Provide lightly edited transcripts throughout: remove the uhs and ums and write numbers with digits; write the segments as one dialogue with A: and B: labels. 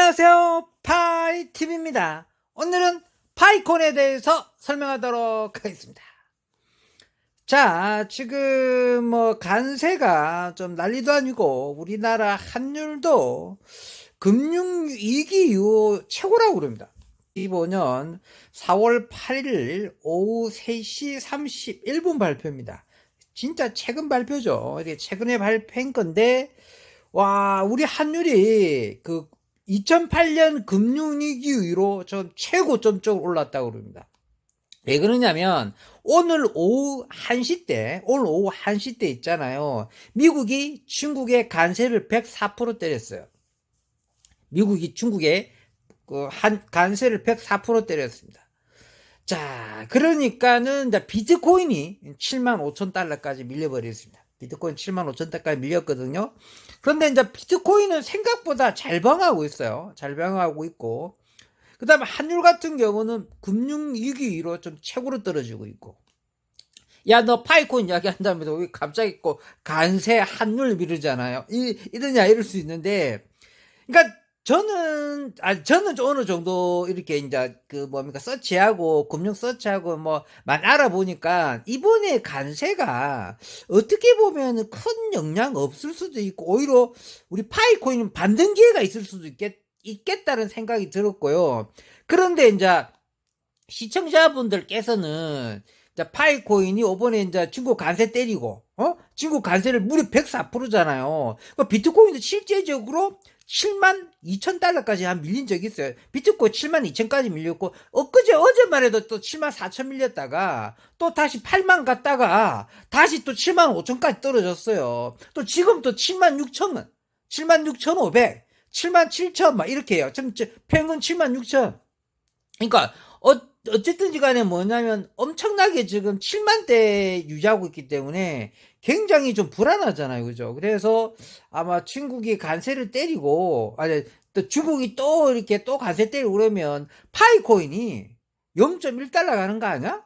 A: 안녕하세요, 파이TV입니다. 오늘은 파이콘에 대해서 설명하도록 하겠습니다. 자, 지금 관세가 좀 난리도 아니고 우리나라 환율도 금융위기 이후 최고라고 그럽니다. 2025년 4월 8일 오후 3시 31분 발표입니다. 진짜 최근 발표죠. 이게 최근에 발표한 건데, 와, 우리 환율이 2008년 금융위기 이후로 좀 최고점 쪽으로 올랐다고 그럽니다. 왜 그러냐면 오늘 오후 1시 때 있잖아요. 미국이 중국의 관세를 104% 때렸어요. 미국이 중국의 관세를 104% 때렸습니다. 자, 그러니까는 이제 비트코인이 75,000달러까지 밀려버렸습니다. 비트코인 75,000달러까지 밀렸거든요. 그런데 이제 비트코인은 생각보다 잘 방어하고 있어요. 잘 방어하고 있고. 그 다음에 환율 같은 경우는 금융위기 이후로 좀 최고로 떨어지고 있고. 야, 너 파이콘 이야기 한다면서 왜 갑자기 관세 환율 미르잖아요. 이러냐, 이럴 수 있는데. 그러니까 저는 좀 어느 정도 이렇게 이제 서치하고 금융 서치하고 많이 알아보니까 이번에 관세가 어떻게 보면 큰 영향 없을 수도 있고 오히려 우리 파이코인은 반등 기회가 있을 수도 있겠다는 생각이 들었고요. 그런데 이제 시청자분들께서는 파이코인이 이번에 이제 중국 관세 때리고 중국 관세를 무려 104%잖아요. 비트코인도 실제적으로 72,000달러까지 한 밀린 적이 있어요. 비트코인 72,000까지 밀렸고 어제만 해도 또 74,000 밀렸다가 또 다시 8만 갔다가 다시 또 75,000까지 떨어졌어요. 또 지금 또 76,000원, 76,500, 77,000 막 이렇게 해요. 평균 76,000. 그러니까 어쨌든지 간에 뭐냐면 엄청나게 지금 7만대 유지하고 있기 때문에 굉장히 좀 불안하잖아요. 그죠? 그래서 아마 중국이 관세를 때리고, 또 중국이 또 이렇게 또 관세 때리고 그러면 파이코인이 0.1달러 가는 거 아니야?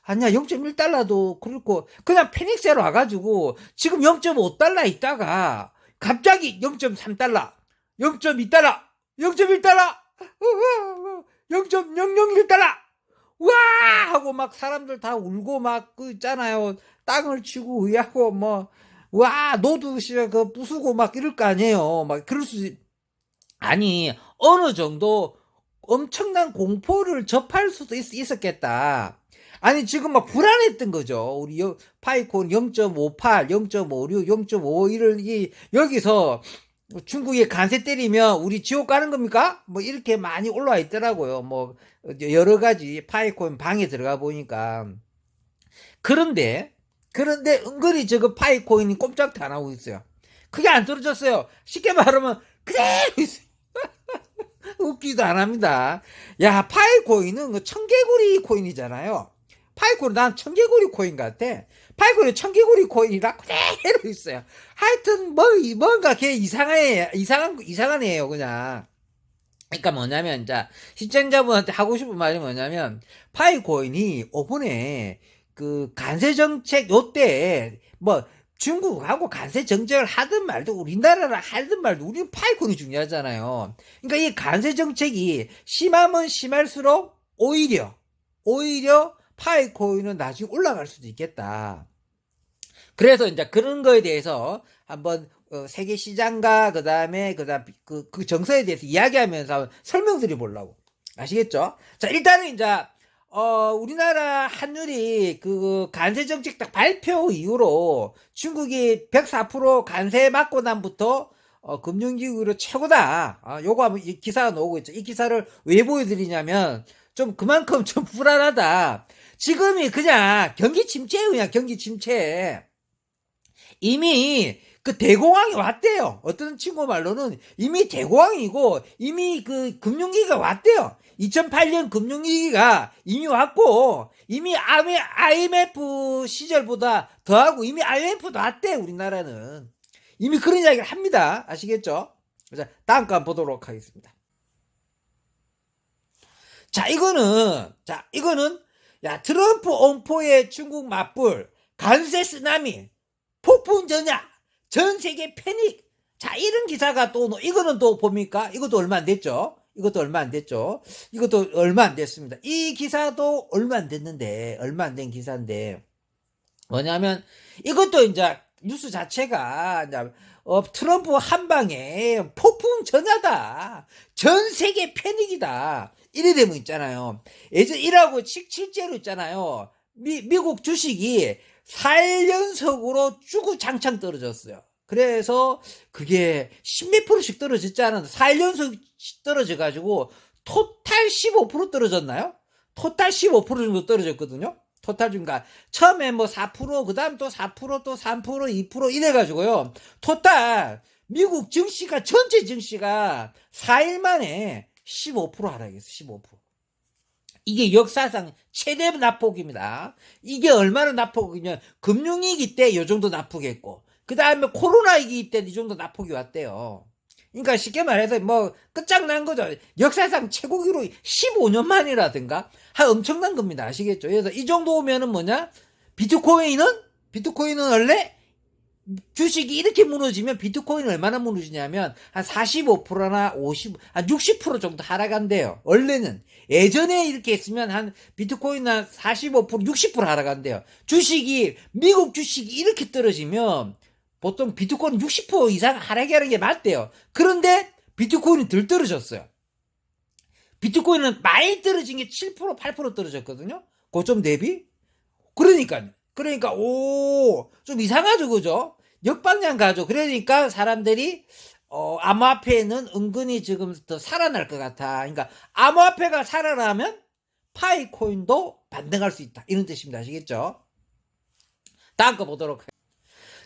A: 아니야, 0.1달러도 그렇고, 그냥 패닉세로 와가지고 지금 0.5달러 있다가 갑자기 0.3달러, 0.2달러, 0.1달러, 0.001달러! 와! 하고 막 사람들 다 울고 막 있잖아요. 땅을 치고 의하고 와, 너도 부수고 막 이럴 거 아니에요. 막 그럴 아니, 어느 정도 엄청난 공포를 접할 수도 있었겠다. 아니, 지금 막 불안했던 거죠. 우리 파이콘 0.58, 0.56, 0.51을 여기서 중국이 관세 때리면 우리 지옥 가는 겁니까? 이렇게 많이 올라와 있더라고요. 여러 가지 파이코인 방에 들어가 보니까. 그런데 은근히 저거 파이코인이 꼼짝도 안 하고 있어요. 크게 안 떨어졌어요. 쉽게 말하면 그대로 있어요. 웃기도 안 합니다. 야, 파이코인은 청개구리 코인이잖아요. 파이코는 난 청개구리 코인 같아. 파이코는 청개구리 코인이라 그대로 있어요. 하여튼 뭔가 걔 이상한 애예요, 그냥. 그러니까 뭐냐면 시청자분한테 하고 싶은 말이 뭐냐면 파이코인이 이번에 관세 정책 요때 중국하고 관세 정책을 하든 말든 우리나라를 하든 말든 우리는 파이콘이 중요하잖아요. 그러니까 이 관세 정책이 심하면 심할수록 오히려 파이코인은 나중에 올라갈 수도 있겠다. 그래서 이제 그런 거에 대해서 한번 세계 시장과 그다음 그 정서에 대해서 이야기하면서 설명드려 보려고. 아시겠죠? 자, 일단은 이제 우리나라 환율이 관세 정책 딱 발표 이후로 중국이 104% 관세 맞고 난부터 금융기구로 최고다. 요거 한번 이 기사가 나오고 있죠. 이 기사를 왜 보여드리냐면 좀 그만큼 좀 불안하다. 지금이 그냥 경기 침체예요. 그냥 경기 침체. 이미 대공황이 왔대요. 어떤 친구 말로는 이미 대공황이고 이미 금융위기가 왔대요. 2008년 금융위기가 이미 왔고 이미 IMF 시절보다 더하고 이미 IMF도 왔대. 우리나라는 이미 그런 이야기를 합니다. 아시겠죠? 자, 다음 거 한번 보도록 하겠습니다. 자, 이거는 야, 트럼프 엄포의 중국 맞불 관세 쓰나미 폭풍 전야 전 세계 패닉 자, 이런 기사가 또, 이거는 또 봅니까? 이것도 얼마 안 됐죠? 이것도 얼마 안 됐죠? 이것도 얼마 안 됐습니다. 이 기사도 얼마 안 됐는데, 얼마 안 된 기사인데, 뭐냐면, 이것도 이제, 뉴스 자체가, 이제, 트럼프 한 방에 폭풍 전야다. 전 세계 패닉이다. 이래 되면 있잖아요. 예전 이라고 실제로 있잖아요. 미국 주식이 4일 연속으로 주구장창 떨어졌어요. 그래서 그게 10몇 프로씩 떨어졌지 않았나. 4일 연속 떨어져가지고 토탈 15% 떨어졌나요? 토탈 15% 정도 떨어졌거든요. 토탈 중가 처음에 뭐 4%, 그 다음 또 4%, 또 3%, 2% 이래가지고요. 토탈 미국 증시가, 전체 증시가 4일 만에 15% 하락했어. 15%. 이게 역사상 최대 낙폭입니다. 이게 얼마나 낙폭이냐. 금융위기 때 이 정도 낙폭했고, 그 다음에 코로나위기 때 이 정도 낙폭이 왔대요. 그러니까 쉽게 말해서 뭐 끝장난 거죠. 역사상 최고기로 15년 만이라든가 엄청난 겁니다. 아시겠죠? 그래서 이 정도 오면은 뭐냐? 비트코인은 원래 주식이 이렇게 무너지면 비트코인은 얼마나 무너지냐면 한 45%나 50, 한 60% 정도 하락한대요. 원래는. 예전에 이렇게 했으면 한 비트코인 한 45%, 60% 하락한대요. 미국 주식이 이렇게 떨어지면 보통 비트코인 60% 이상 하락이 하는 게 맞대요. 그런데 비트코인이 덜 떨어졌어요. 비트코인은 많이 떨어진 게 7%, 8% 떨어졌거든요. 고점 대비. 그러니까, 좀 이상하죠, 그죠? 역방향 가죠. 그러니까 사람들이, 암호화폐는 은근히 지금 더 살아날 것 같아. 그러니까, 암호화폐가 살아나면 파이코인도 반등할 수 있다. 이런 뜻입니다. 아시겠죠? 다음 거 보도록 할게요.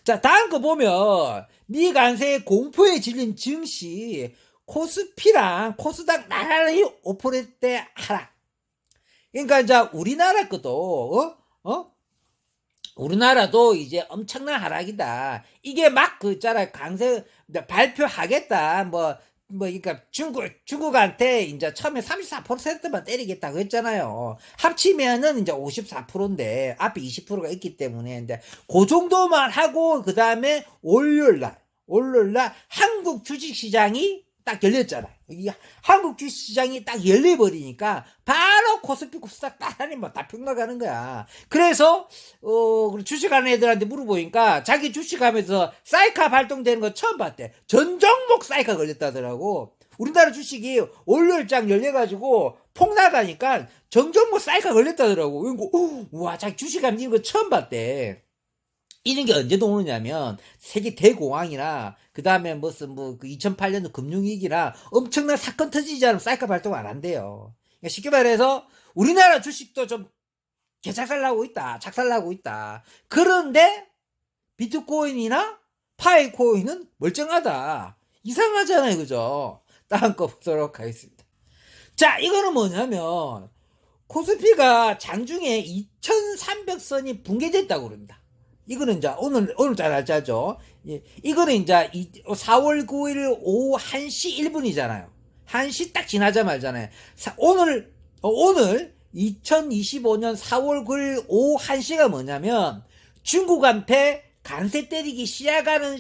A: 자, 다음 거 보면, 미 관세의 공포에 질린 증시, 코스피랑 코스닥 나란히 5%대 하락. 그러니까, 이제 우리나라 것도, 우리나라도 이제 엄청난 하락이다. 이게 막 그 있잖아. 강세 발표하겠다. 그러니까 중국한테 이제 처음에 34%만 때리겠다고 했잖아요. 합치면은 이제 54%인데 앞에 20%가 있기 때문에 근데 그 정도만 하고 그다음에 월요일날 한국 주식시장이 딱 열렸잖아요. 이 한국 주식시장이 딱 열려버리니까 바로 코스피 코스닥 따라니 다 평가가는 거야. 그래서 주식하는 애들한테 물어보니까 자기 주식하면서 사이카 발동되는 거 처음 봤대. 전 종목 사이카 걸렸다더라고. 우리나라 주식이 월요일장 열려가지고 폭락하니까 전 종목 사이카 걸렸다더라고. 와, 자기 주식하면 이런 거 처음 봤대. 이런 게 언제 오느냐면 세계 대공황이나 그 다음에 그 2008년도 금융위기나 엄청난 사건 터지지 않으면 사이클 발동 안 한대요. 그러니까 쉽게 말해서 우리나라 주식도 좀 개작살나고 있다. 그런데 비트코인이나 파이코인은 멀쩡하다. 이상하잖아요, 그죠? 다음 거 보도록 하겠습니다. 자, 이거는 뭐냐면 코스피가 장중에 2300선이 붕괴됐다고 그럽니다. 이거는 이제 오늘 잘 알죠? 이거는 이제 4월 9일 오후 1시 1분이잖아요. 1시 딱 지나자마잖아요. 오늘 2025년 4월 9일 오후 1시가 뭐냐면 중국한테 간세 때리기 시작하는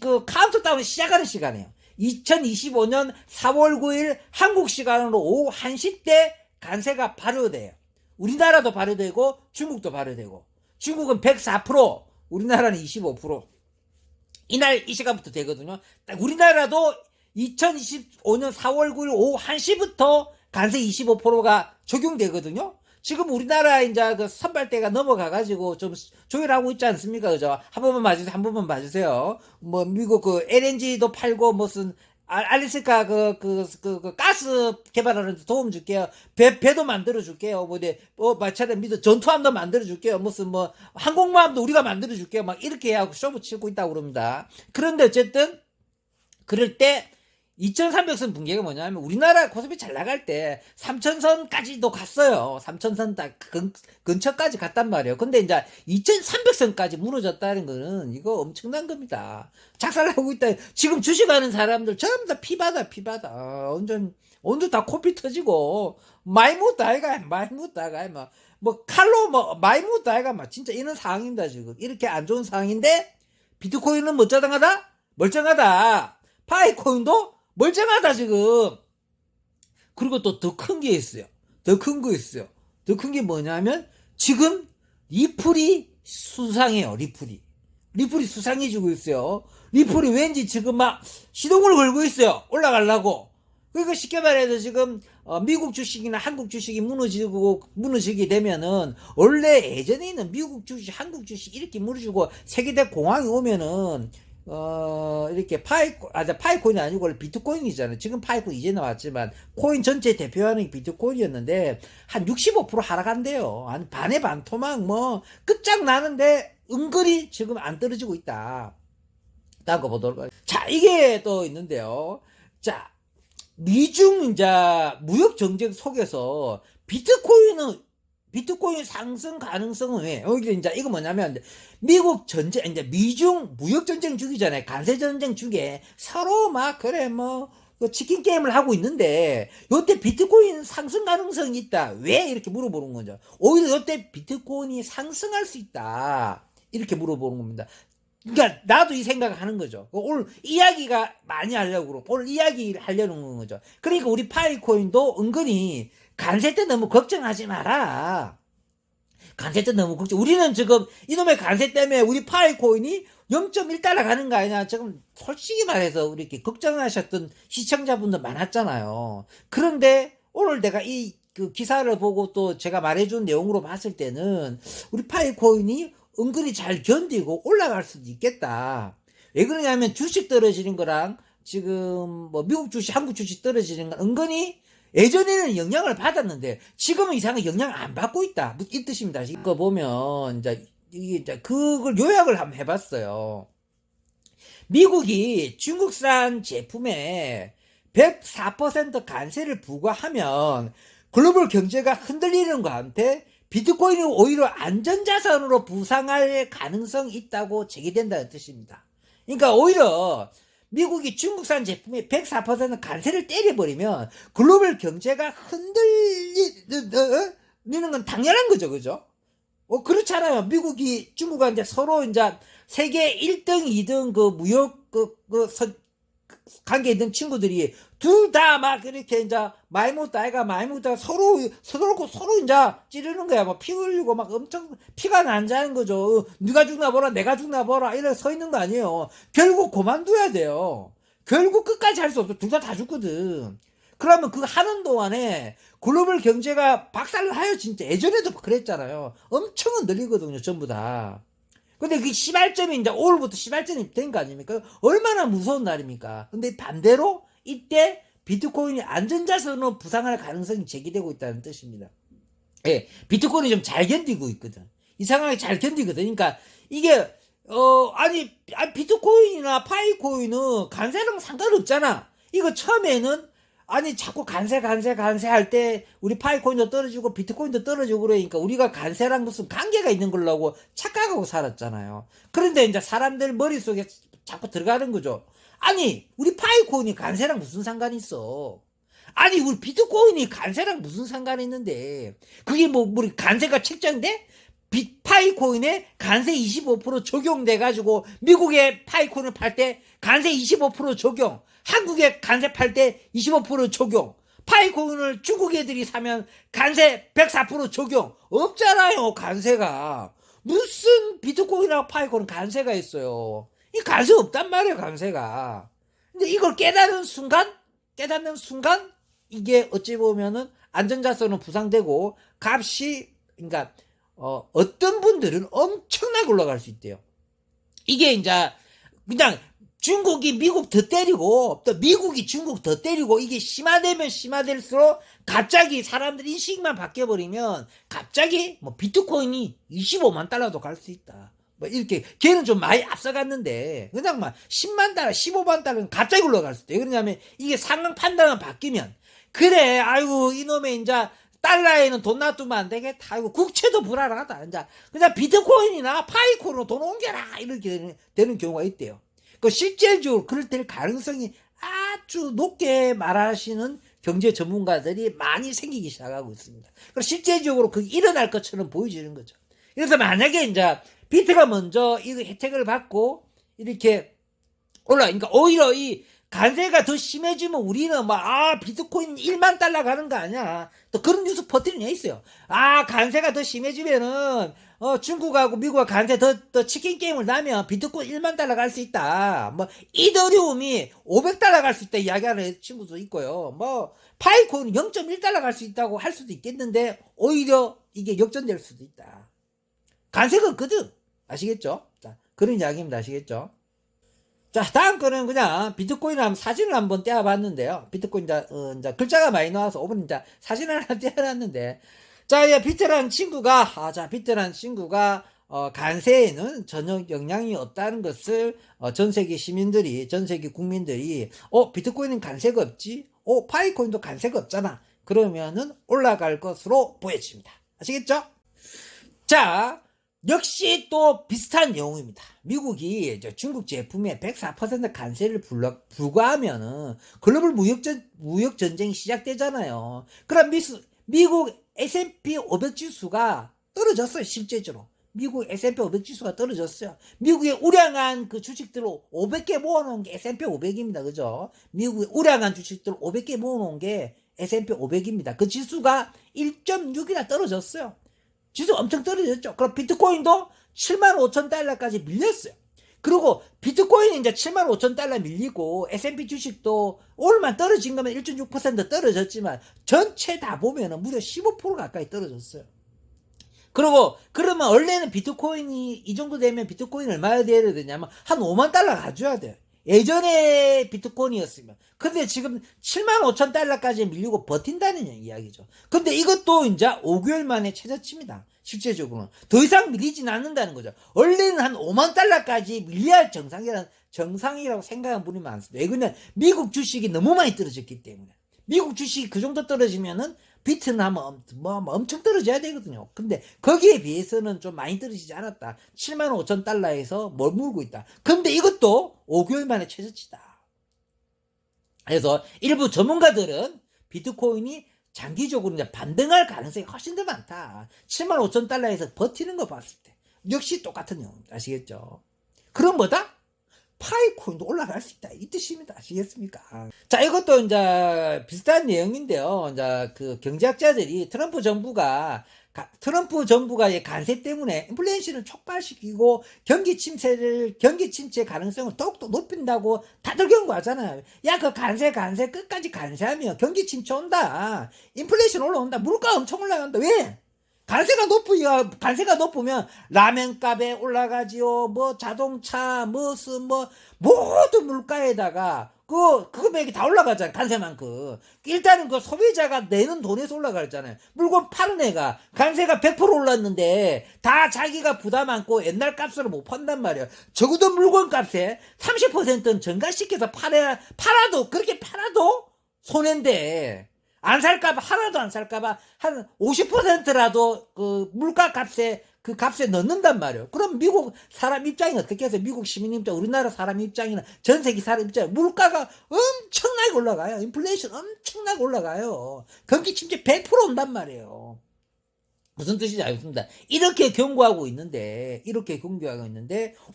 A: 그 카운트다운 시작하는 시간이에요. 2025년 4월 9일 한국 시간으로 오후 1시 때 간세가 발효돼요. 우리나라도 발효되고 중국도 발효되고. 중국은 104%, 우리나라는 25%. 이날 이 시간부터 되거든요. 딱 우리나라도 2025년 4월 9일 오후 1시부터 간세 25%가 적용되거든요. 지금 우리나라 이제 그 선발대가 넘어가가지고 좀 조율하고 있지 않습니까? 그죠? 한 번만 봐주세요. 미국 LNG도 팔고 무슨 알래스카 가스 개발하는 데 도움 줄게요. 배도 만들어 줄게요. 마찬가지로 전투함도 만들어 줄게요. 항공모함도 우리가 만들어 줄게요. 막 이렇게 하고 쇼부 치고 있다고 그럽니다. 그런데 어쨌든, 그럴 때, 2300선 붕괴가 뭐냐면, 우리나라 코스피 잘 나갈 때, 3000선까지도 갔어요. 3000선 딱 근처까지 갔단 말이에요. 근데 이제, 2300선까지 무너졌다는 거는, 이거 엄청난 겁니다. 작살나고 있다. 지금 주식하는 사람들 전부 다 피바다. 완전 다 코피 터지고, 많이 묻다, 아이가. 칼로 많이 묻다, 아이가. 진짜 이런 상황입니다, 지금. 이렇게 안 좋은 상황인데, 비트코인은 멀쩡하다? 멀쩡하다. 파이코인도 멀쩡하다 지금. 그리고 또 더 큰 게 있어요. 더 큰 거 있어요. 더 큰 게 뭐냐면 지금 리플이 수상해요. 리플이 수상해지고 있어요. 리플이 왠지 지금 막 시동을 걸고 있어요. 올라가려고. 그러니까 쉽게 말해서 지금 미국 주식이나 한국 주식이 무너지게 되면은 원래 예전에는 미국 주식, 한국 주식 이렇게 무너지고 세계대 공황이 오면은 이렇게 파이코인이 아니고 원래 비트코인이잖아요. 지금 파이코인 이제 나왔지만 코인 전체 대표하는 게 비트코인이었는데 한 65% 하락한대요. 한 반의 반토막 뭐 끝장나는데 은근히 지금 안 떨어지고 있다. 다음 거 보도록 하겠습니다. 자, 이게 또 있는데요. 자, 미중 이제 무역 정책 속에서 비트코인 상승 가능성은 왜? 여기 이제 이거 뭐냐면 미국 전쟁 이제 미중 무역 전쟁 중이잖아요. 관세 전쟁 중에 서로 막 그래 뭐 치킨 게임을 하고 있는데 요때 비트코인 상승 가능성이 있다. 왜 이렇게 물어보는 거죠. 오히려 요때 비트코인이 상승할 수 있다. 이렇게 물어보는 겁니다. 그러니까 나도 이 생각을 하는 거죠. 오늘 이야기가 많이 하려고 그러고 오늘 이야기를 하려는 거죠. 그러니까 우리 파이코인도 은근히 관세 때 너무 걱정하지 마라. 관세 때 너무 걱정. 우리는 지금 이놈의 관세 때문에 우리 파이코인이 0.1달러 가는 거 아니냐. 지금 솔직히 말해서 우리 이렇게 걱정하셨던 시청자분들 많았잖아요. 그런데 오늘 내가 그 기사를 보고 또 제가 말해준 내용으로 봤을 때는 우리 파이코인이 은근히 잘 견디고 올라갈 수도 있겠다. 왜 그러냐면 주식 떨어지는 거랑 지금 뭐 미국 주식, 한국 주식 떨어지는 건 은근히 예전에는 영향을 받았는데 지금은 이상하게 영향 안 받고 있다. 이 뜻입니다. 이거 보면 이제 그걸 요약을 한번 해봤어요. 미국이 중국산 제품에 104% 관세를 부과하면 글로벌 경제가 흔들리는 것한테 비트코인이 오히려 안전자산으로 부상할 가능성이 있다고 제기된다는 뜻입니다. 그러니까 오히려 미국이 중국산 제품에 104% 관세를 때려버리면 글로벌 경제가 흔들리는 건 당연한 거죠, 그죠? 그렇잖아요. 미국이 중국한테 서로 이제 세계 1등, 2등 그 무역 관계에 있는 친구들이 둘 다 막 이렇게 이제 많이 먹다가 서로 이제 찌르는 거야. 막 피 흘리고 막 엄청 피가 난자는 거죠. 네가 죽나 보라, 내가 죽나 보라 이래 서 있는 거 아니에요. 결국 그만둬야 돼요. 결국 끝까지 할 수 없어. 둘 다 죽거든. 그러면 그 하는 동안에 글로벌 경제가 박살나요. 진짜 예전에도 그랬잖아요. 엄청 흔들리거든요, 전부 다. 근데 그 시발점이 이제 오늘부터 시발점이 된 거 아닙니까? 얼마나 무서운 날입니까? 근데 반대로 이때 비트코인이 안전자산으로 부상할 가능성이 제기되고 있다는 뜻입니다. 예, 비트코인이 좀 잘 견디고 있거든. 이상하게 잘 견디거든. 그러니까 이게 아니 비트코인이나 파이코인은 관세랑 상관없잖아. 이거 처음에는 아니 자꾸 관세 할 때 우리 파이코인도 떨어지고 비트코인도 떨어지고 그러니까 우리가 관세랑 무슨 관계가 있는 걸로 착각하고 살았잖아요. 그런데 이제 사람들 머릿속에 자꾸 들어가는 거죠. 아니 우리 파이코인이 관세랑 무슨 상관이 있어. 아니 우리 비트코인이 관세랑 무슨 상관이 있는데 그게 뭐 우리 관세가 책정돼? 파이코인에 관세 25% 적용돼가지고 미국에 파이코인을 팔 때 관세 25% 적용, 한국에 관세 팔 때 25% 적용, 파이코인을 중국 애들이 사면 관세 104% 적용 없잖아요. 관세가 무슨 비트코인하고 파이코인 관세가 있어요. 이 관세 없단 말이에요. 관세가. 근데 이걸 깨닫는 순간 이게 어찌 보면은 안전자산은 부상되고 값이 그러니까 어떤 분들은 엄청나게 올라갈 수 있대요. 이게 이제 그냥 중국이 미국 더 때리고 또 미국이 중국 더 때리고 이게 심화되면 심화될수록 갑자기 사람들 인식만 바뀌어버리면 갑자기 뭐 비트코인이 25만 달러도 갈 수 있다. 뭐 이렇게 걔는 좀 많이 앞서갔는데 그냥 막 10만 달러 15만 달러는 갑자기 올라갈 수 있대요. 그러냐면 이게 상황 판단만 바뀌면 그래 아이고 이놈의 이제 달러에는 돈 놔두면 안 되겠다. 아이고 국채도 불안하다. 이제 그냥 비트코인이나 파이코인으로 돈 옮겨라 이렇게 되는 경우가 있대요. 그 실제적으로 그럴 될 가능성이 아주 높게 말하시는 경제 전문가들이 많이 생기기 시작하고 있습니다. 그리고 실제적으로 그게 일어날 것처럼 보여지는 거죠. 그래서 만약에 이제 비트가 먼저 이 혜택을 받고 이렇게 그러니까 오히려 이 관세가 더 심해지면 우리는 막, 비트코인 1만 달러 가는 거 아니야. 또 그런 뉴스 퍼뜨리는 애 있어요. 관세가 더 심해지면은, 중국하고 미국하고 관세 더 치킨 게임을 나면 비트코인 1만 달러 갈 수 있다. 이더리움이 500달러 갈 수 있다 이야기하는 친구도 있고요. 파이콘이 0.1달러 갈 수 있다고 할 수도 있겠는데, 오히려 이게 역전될 수도 있다. 관세가 없거든. 아시겠죠? 자, 그런 이야기입니다. 아시겠죠? 자, 다음 거는 그냥 비트코인 사진을 한번 떼어봤는데요. 비트코인 이제 글자가 많이 나와서 5분 이제 사진을 하나 떼어놨는데, 자, 비트라는 친구가, 간세에는 전혀 영향이 없다는 것을, 전 세계 시민들이, 전 세계 국민들이, 비트코인은 간세가 없지? 파이코인도 간세가 없잖아. 그러면은 올라갈 것으로 보여집니다. 아시겠죠? 자, 역시 또 비슷한 내용입니다. 미국이 중국 제품에 104% 관세를 부과하면은 글로벌 무역 전쟁이 시작되잖아요. 그럼 미국 S&P 500 지수가 떨어졌어요. 실제적으로. 미국 S&P 500 지수가 떨어졌어요. 미국의 우량한 그 주식들을 500개 모아놓은 게 S&P 500입니다. 그죠? 미국의 우량한 주식들을 500개 모아놓은 게 S&P 500입니다. 그 지수가 1.6이나 떨어졌어요. 지수 엄청 떨어졌죠. 그럼 비트코인도 75,000달러까지 밀렸어요. 그리고 비트코인이 이제 75,000달러 밀리고 S&P 주식도 오늘만 떨어진 거면 1.6% 떨어졌지만 전체 다 보면은 무려 15% 가까이 떨어졌어요. 그리고 그러면 원래는 비트코인이 이 정도 되면 비트코인 얼마나 돼야 되냐면 한 5만 달러 가져야 돼요. 예전에 비트코인이었으면. 근데 지금 75,000달러까지 밀리고 버틴다는 이야기죠. 근데 이것도 이제 5개월 만에 최저치입니다. 실제적으로는. 더 이상 밀리진 않는다는 거죠. 원래는 한 5만 달러까지 밀려야 정상이라고 생각하는 분이 많습니다. 왜 그러냐? 미국 주식이 너무 많이 떨어졌기 때문에. 미국 주식이 그 정도 떨어지면은 비트는 하면 엄청 떨어져야 되거든요. 근데 거기에 비해서는 좀 많이 떨어지지 않았다. 75,000달러에서 머물고 있다. 근데 이것도 5개월 만에 최저치다. 그래서 일부 전문가들은 비트코인이 장기적으로 이제 반등할 가능성이 훨씬 더 많다. 75,000달러에서 버티는 거 봤을 때. 역시 똑같은 내용. 아시겠죠? 그럼 뭐다? 파이코인도 올라갈 수 있다. 이 뜻입니다. 아시겠습니까? 자, 이것도 이제 비슷한 내용인데요. 이제 그 경제학자들이 트럼프 정부가 관세 때문에 인플레이션을 촉발시키고 경기 침체 가능성을 더욱더 높인다고 다들 경고하잖아요. 야, 그 관세 끝까지 관세하면 경기 침체 온다. 인플레이션 올라온다. 물가 엄청 올라간다. 왜? 관세가 높으면 라면 값에 올라가지요. 자동차, 모든 물가에다가 그 금액이 다 올라가잖아요. 관세만큼. 일단은 그 소비자가 내는 돈에서 올라가잖아요. 물건 파는 애가 관세가 100% 올랐는데 다 자기가 부담 안고 옛날 값으로 못 판단 말이에요. 적어도 물건 값에 30%는 증가시켜서 그렇게 팔아도 손해인데 하나도 안 살까봐 한 50%라도 그 물가 값에 그 값에 넣는단 말이에요. 그럼 미국 사람 입장이 어떻게 해서 미국 시민 입장, 우리나라 사람 입장이나 전 세계 사람 입장, 물가가 엄청나게 올라가요. 인플레이션 엄청나게 올라가요. 경기 침체 100% 온단 말이에요. 무슨 뜻인지 알겠습니다. 이렇게 경고하고 있는데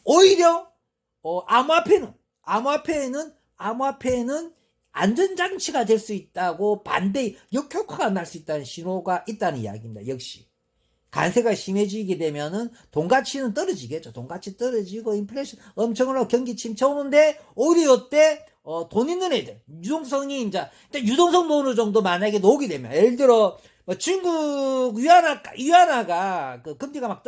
A: 오히려 암호화폐는 안전장치가 될 수 있다고 반대 역효과가 날 수 있다는 신호가 있다는 이야기입니다. 역시 관세가 심해지게 되면은 돈 가치는 떨어지겠죠. 돈 가치 떨어지고 인플레이션 엄청 올라가고 경기 침체 오는데 오히려 이때 돈 있는 애들 유동성 어느 정도 만약에 오게 되면 예를 들어 중국 위안화가 그 금리가 막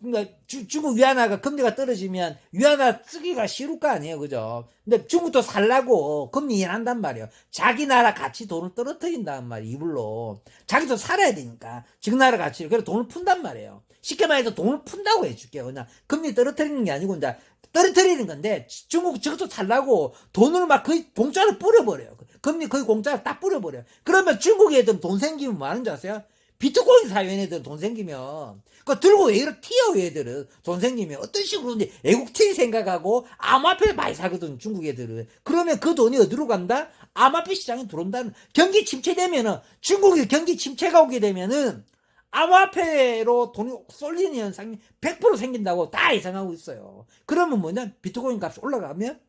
A: 그러니까 중국 위안화가 금리가 떨어지면 위안화 쓰기가 쉬울 거 아니에요. 그죠? 근데 중국도 살라고 금리 인한단 말이에요. 자기 나라 가치 돈을 떨어뜨린단 말이에요. 이불로. 자기도 살아야 되니까. 즉 나라 가치를. 그래서 돈을 푼단 말이에요. 쉽게 말해서 돈을 푼다고 해줄게요. 그냥 금리 떨어뜨리는 게 아니고 이제 떨어뜨리는 건데 중국 저것도 살라고 돈을 막 거의 공짜로 뿌려버려요. 금리 거의 공짜로 딱 뿌려버려요. 그러면 중국 애들은 돈 생기면 뭐 하는 줄 아세요? 비트코인 사요, 얘네들은 돈 생기면. 그거 들고 왜 이렇게 튀어, 얘들은. 돈 생기면. 어떤 식으로든지 애국티 생각하고 암호화폐를 많이 사거든, 중국 애들은. 그러면 그 돈이 어디로 간다? 암호화폐 시장에 들어온다는. 경기 침체되면은, 중국이 경기 침체가 오게 되면은, 암호화폐로 돈이 쏠리는 현상이 100% 생긴다고 다 예상하고 있어요. 그러면 뭐냐? 비트코인 값이 올라가면,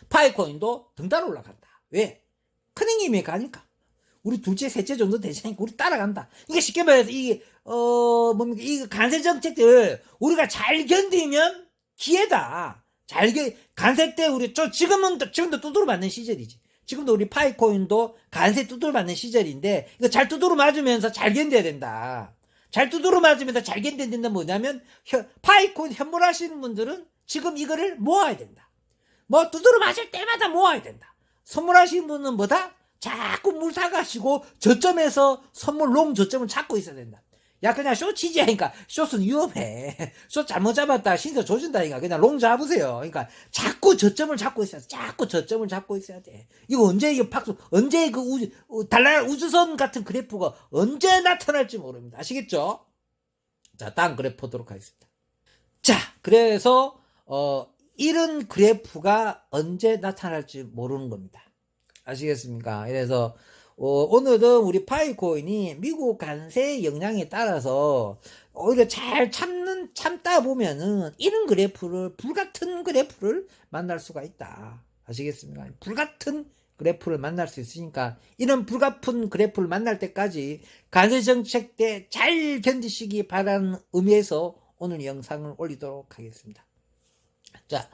A: 파이코인도 등 따라 올라간다. 왜? 큰 형님이 가니까. 우리 둘째, 셋째 정도 되자니까 우리 따라간다. 이게 쉽게 말해서 이게 뭡니까? 이 간세 정책들 우리가 잘 견디면 기회다. 간세 때 우리 지금도 두드러 맞는 시절이지. 지금도 우리 파이코인도 간세 두드러 맞는 시절인데 이거 잘 두드러 맞으면서 잘 견뎌야 된다. 잘 두드러 맞으면서 잘 견뎌야 된다. 뭐냐면 파이코인 현물하시는 분들은 지금 이거를 모아야 된다. 뭐 두드러 맞을 때마다 모아야 된다. 선물하시는 분은 뭐다? 자꾸 물 사가시고 저점에서 선물 롱 저점을 찾고 있어야 된다. 야 그냥 숏 치지 하니까 숏은 위험해. 숏 잘못 잡았다 신서 조진다니까 그냥 롱 잡으세요. 그러니까 자꾸 저점을 잡고 있어야 돼. 자꾸 저점을 잡고 있어야 돼. 이거 언제 이게 언제 그 우주선 같은 그래프가 언제 나타날지 모릅니다. 아시겠죠? 자 다음 그래프 보도록 하겠습니다. 자 그래서 이런 그래프가 언제 나타날지 모르는 겁니다. 아시겠습니까? 그래서 오늘은 우리 파이코인이 미국 간세 영향에 따라서 오히려 잘 참다 보면은 이런 불같은 그래프를 만날 수가 있다. 아시겠습니까? 불같은 그래프를 만날 수 있으니까 이런 불같은 그래프를 만날 때까지 간세 정책 때 잘 견디시기 바라는 의미에서 오늘 영상을 올리도록 하겠습니다. 자,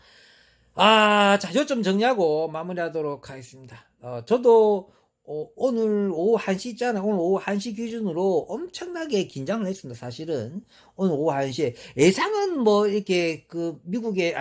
A: 요점 정리하고 마무리하도록 하겠습니다. 저도 오늘 오후 1시 있잖아요. 오늘 오후 1시 기준으로 엄청나게 긴장을 했습니다. 사실은 오늘 오후 1시에 예상은 뭐 이렇게 그 미국의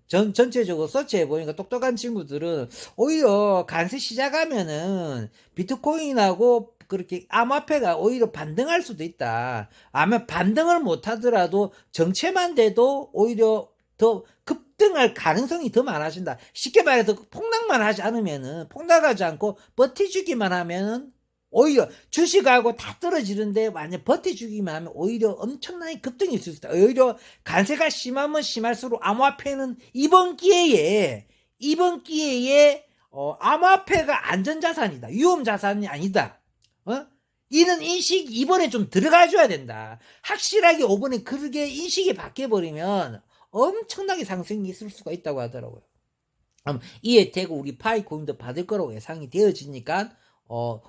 A: 전체적으로 서치해 보니까 똑똑한 친구들은 오히려 간세 시작하면은 비트코인하고 그렇게 암호화폐가 오히려 반등할 수도 있다. 아마 반등을 못 하더라도 정체만 돼도 오히려 더 급등할 가능성이 더 많아진다. 쉽게 말해서 폭락만 하지 않으면은, 폭락하지 않고 버티주기만 하면은, 오히려 주식하고 다 떨어지는데 완전 버티주기만 하면 오히려 엄청나게 급등이 있을 수 있다. 오히려 간세가 심하면 심할수록 암호화폐는 이번 기회에 암호화폐가 안전자산이다. 위험자산이 아니다. 이런 인식이 이번에 좀 들어가줘야 된다. 확실하게 이번에 그렇게 인식이 바뀌어버리면 엄청나게 상승이 있을 수가 있다고 하더라고요. 이 혜택을 우리 파이코인도 받을 거라고 예상이 되어지니까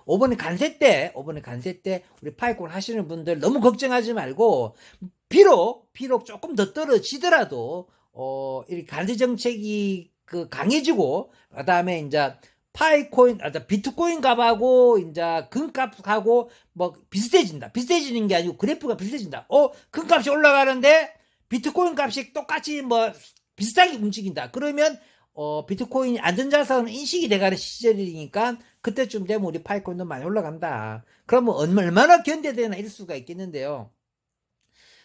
A: 이번에 간세 때 우리 파이코인 하시는 분들 너무 걱정하지 말고 비록 조금 더 떨어지더라도 이렇게 간세 정책이 강해지고 그다음에 이제 비트코인 값하고 이제 금값하고 뭐 비슷해지는 게 아니고 그래프가 비슷해진다. 금값이 올라가는데 비트코인 값이 똑같이 뭐 비슷하게 움직인다. 그러면 비트코인 안전자산 인식이 돼가는 시절이니까 그때쯤 되면 우리 파이코인도 많이 올라간다. 그러면 얼마나 견뎌야 되나 이럴 수가 있겠는데요.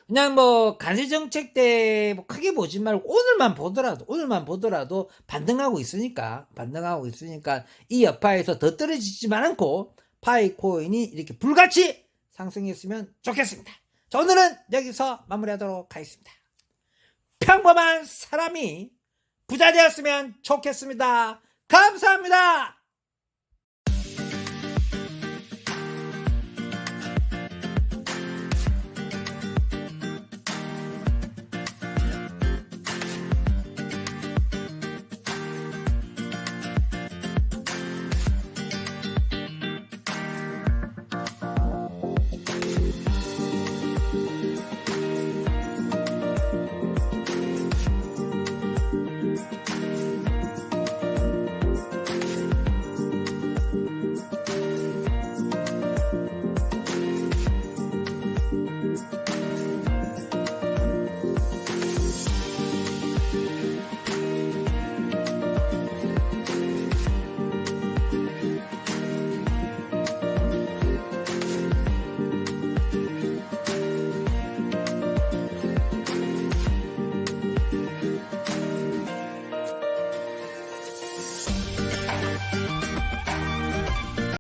A: 그냥 뭐 간세 정책 때 뭐 크게 보지 말고 오늘만 보더라도 반등하고 있으니까 이 여파에서 더 떨어지지만 않고 파이코인이 이렇게 불같이 상승했으면 좋겠습니다. 자, 오늘은 여기서 마무리하도록 하겠습니다. 평범한 사람이 부자 되었으면 좋겠습니다. 감사합니다.